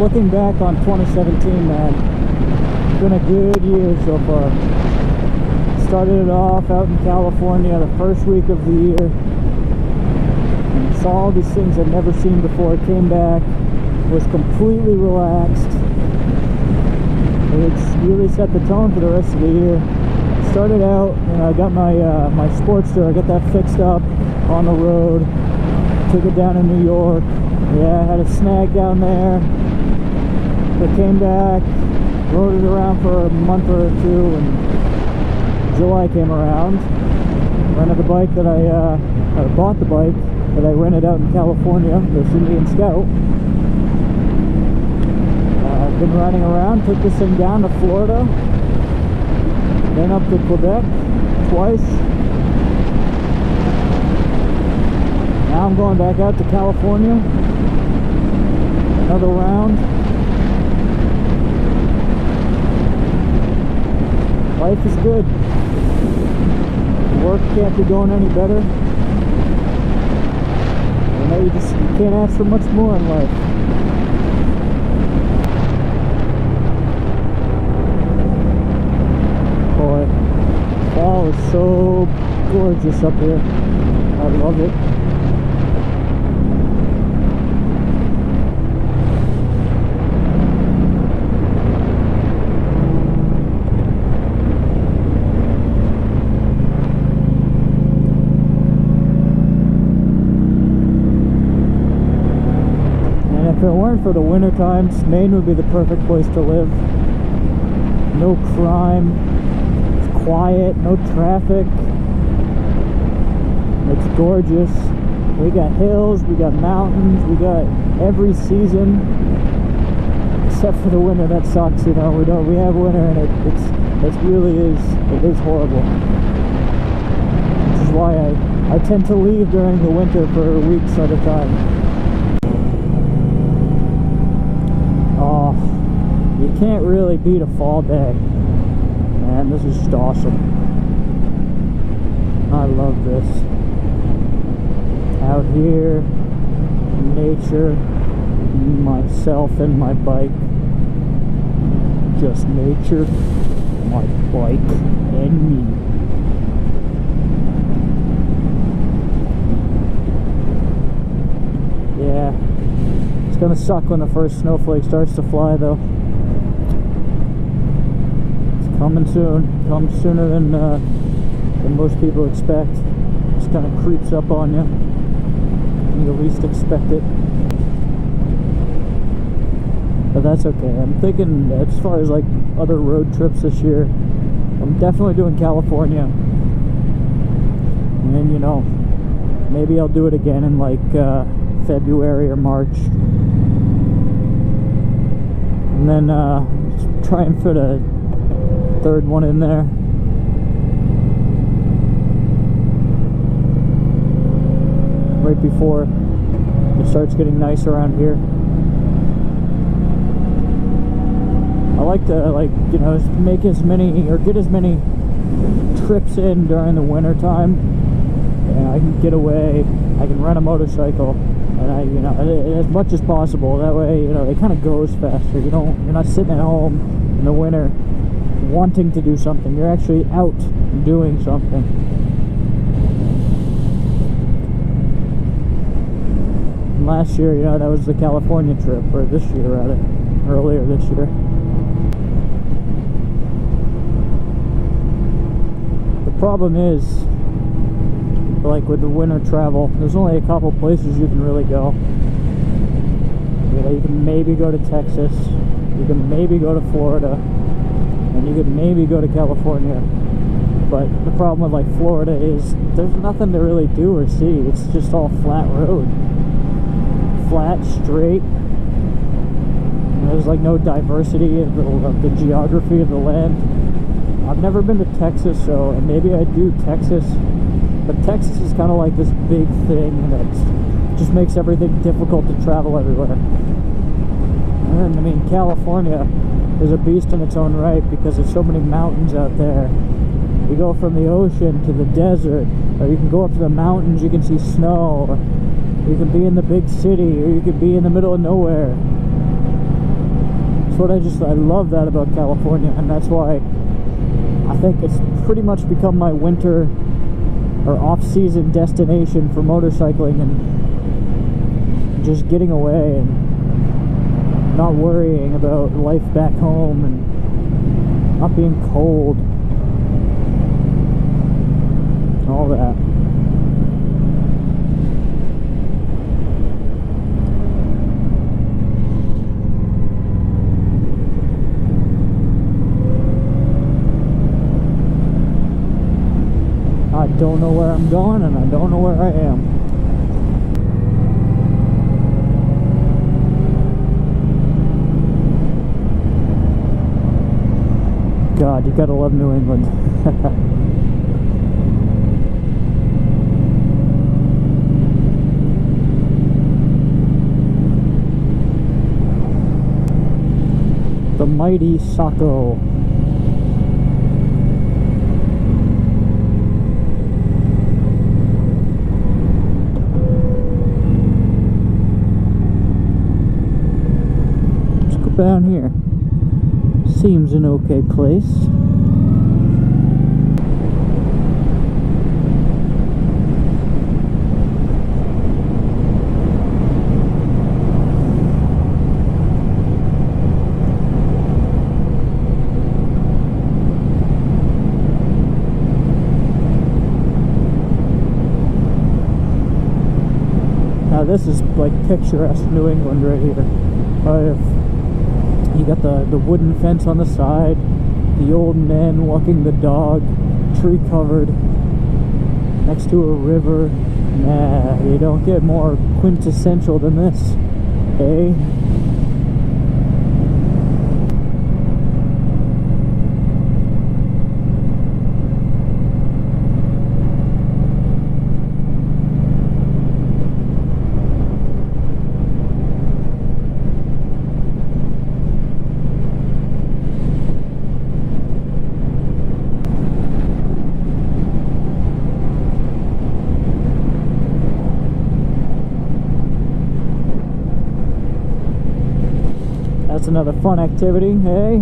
looking back on 2017, man, it's been a good year so far. Started it off out in California the first week of the year, and saw all these things I'd never seen before. Came back, was completely relaxed. It's really set the tone for the rest of the year. Started out, I got my Sportster, I got that fixed up on the road, took it down to New York. Yeah, I had a snag down there, but came back, rode it around for a month or two, and July came around, rented the bike that I bought the bike that I rented out in California, the Indian Scout. I've been riding around, took this thing down to Florida, then up to Quebec twice. Now I'm going back out to California, another round. Life is good. Work can't be going any better. You can't ask for much more in life. Boy, fall is so gorgeous up here. I love it. If it weren't for the winter times, Maine would be the perfect place to live. No crime, it's quiet, no traffic. It's gorgeous. We got hills, we got mountains, we got every season. Except for the winter, that sucks, We have winter, and it really is horrible. Which is why I tend to leave during the winter for weeks at a time. You can't really beat a fall day. Man, this is just awesome. I love this. Out here, nature, myself and my bike. Just nature, my bike, and me. Yeah. It's gonna suck when the first snowflake starts to fly, though. It's coming soon. Comes sooner than most people expect. Just kind of creeps up on you when you least expect it. But that's okay. I'm thinking, as far as like other road trips this year, I'm definitely doing California. And then, maybe I'll do it again in like February or March. And then try and fit a third one in there. Right before it starts getting nice around here. I like to make as many or get as many trips in during the winter time, and I can get away. I can rent a motorcycle, and as much as possible. That way, it kind of goes faster. You're not sitting at home in the winter wanting to do something. You're actually out doing something. And last year, that was the California trip, or this year rather, earlier this year. The problem is, like with the winter travel, there's only a couple places you can really go. You can maybe go to Texas, you can maybe go to Florida, and you can maybe go to California. But the problem with like Florida is there's nothing to really do or see. It's just all flat road, flat, straight. There's like no diversity of the geography of the land. I've never been to Texas, so maybe I do Texas. But Texas is kind of like this big thing that just makes everything difficult to travel everywhere. And California is a beast in its own right because there's so many mountains out there. You go from the ocean to the desert, or you can go up to the mountains, you can see snow, or you can be in the big city, or you can be in the middle of nowhere. what I love that about California, and that's why I think it's pretty much become my winter or off-season destination for motorcycling and just getting away and not worrying about life back home and not being cold, all that. I don't know where I'm going, and I don't know where I am. God, you gotta love New England. The mighty Saco. Down here seems an okay place. Now this is like picturesque New England right here. You got the wooden fence on the side, the old men walking the dog, tree covered, next to a river. Nah, you don't get more quintessential than this, eh? That's another fun activity, hey?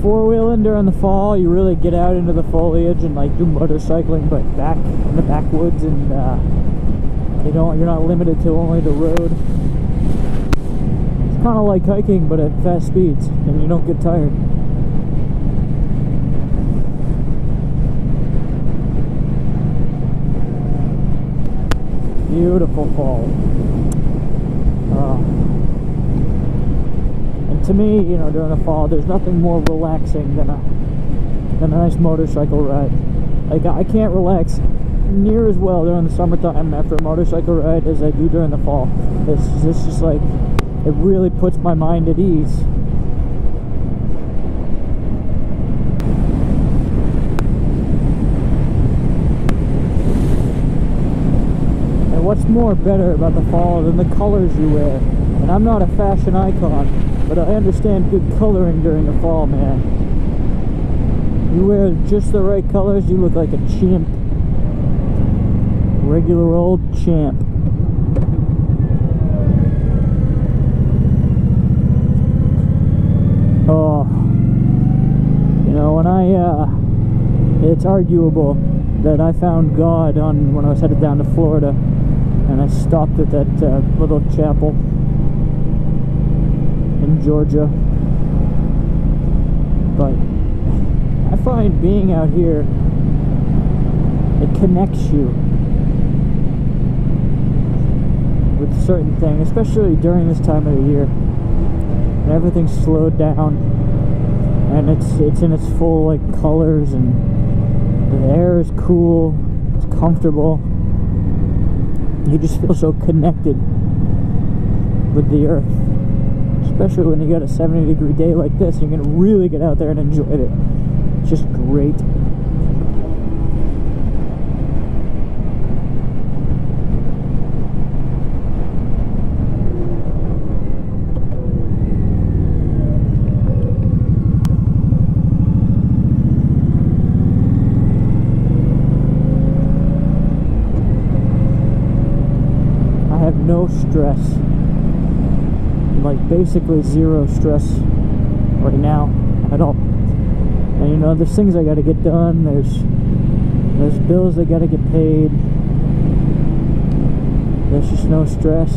Four-wheeling during the fall, you really get out into the foliage and like do motorcycling, but back in the backwoods, and you're not limited to only the road. It's kind of like hiking, but at fast speeds, and you don't get tired. Beautiful fall. To me, you know, during the fall, there's nothing more relaxing than a nice motorcycle ride. Like, I can't relax near as well during the summertime after a motorcycle ride as I do during the fall. It's just like, it really puts my mind at ease. And what's more better about the fall than the colors you wear? And I'm not a fashion icon, but I understand good coloring during the fall, man. You wear just the right colors, you look like a champ. Regular old champ. Oh. You know, it's arguable that I found God when I was headed down to Florida, and I stopped at that little chapel in Georgia. But I find being out here, it connects you with certain things, especially during this time of the year when everything's slowed down and it's in its full like colors, and the air is cool, it's comfortable. You just feel so connected with the earth. Especially when you got a 70-degree day like this, you're going to really get out there and enjoy it. It's just great. I have no stress. like basically zero stress right now at all. And you know, there's things I gotta get done, there's bills that gotta get paid. There's just no stress.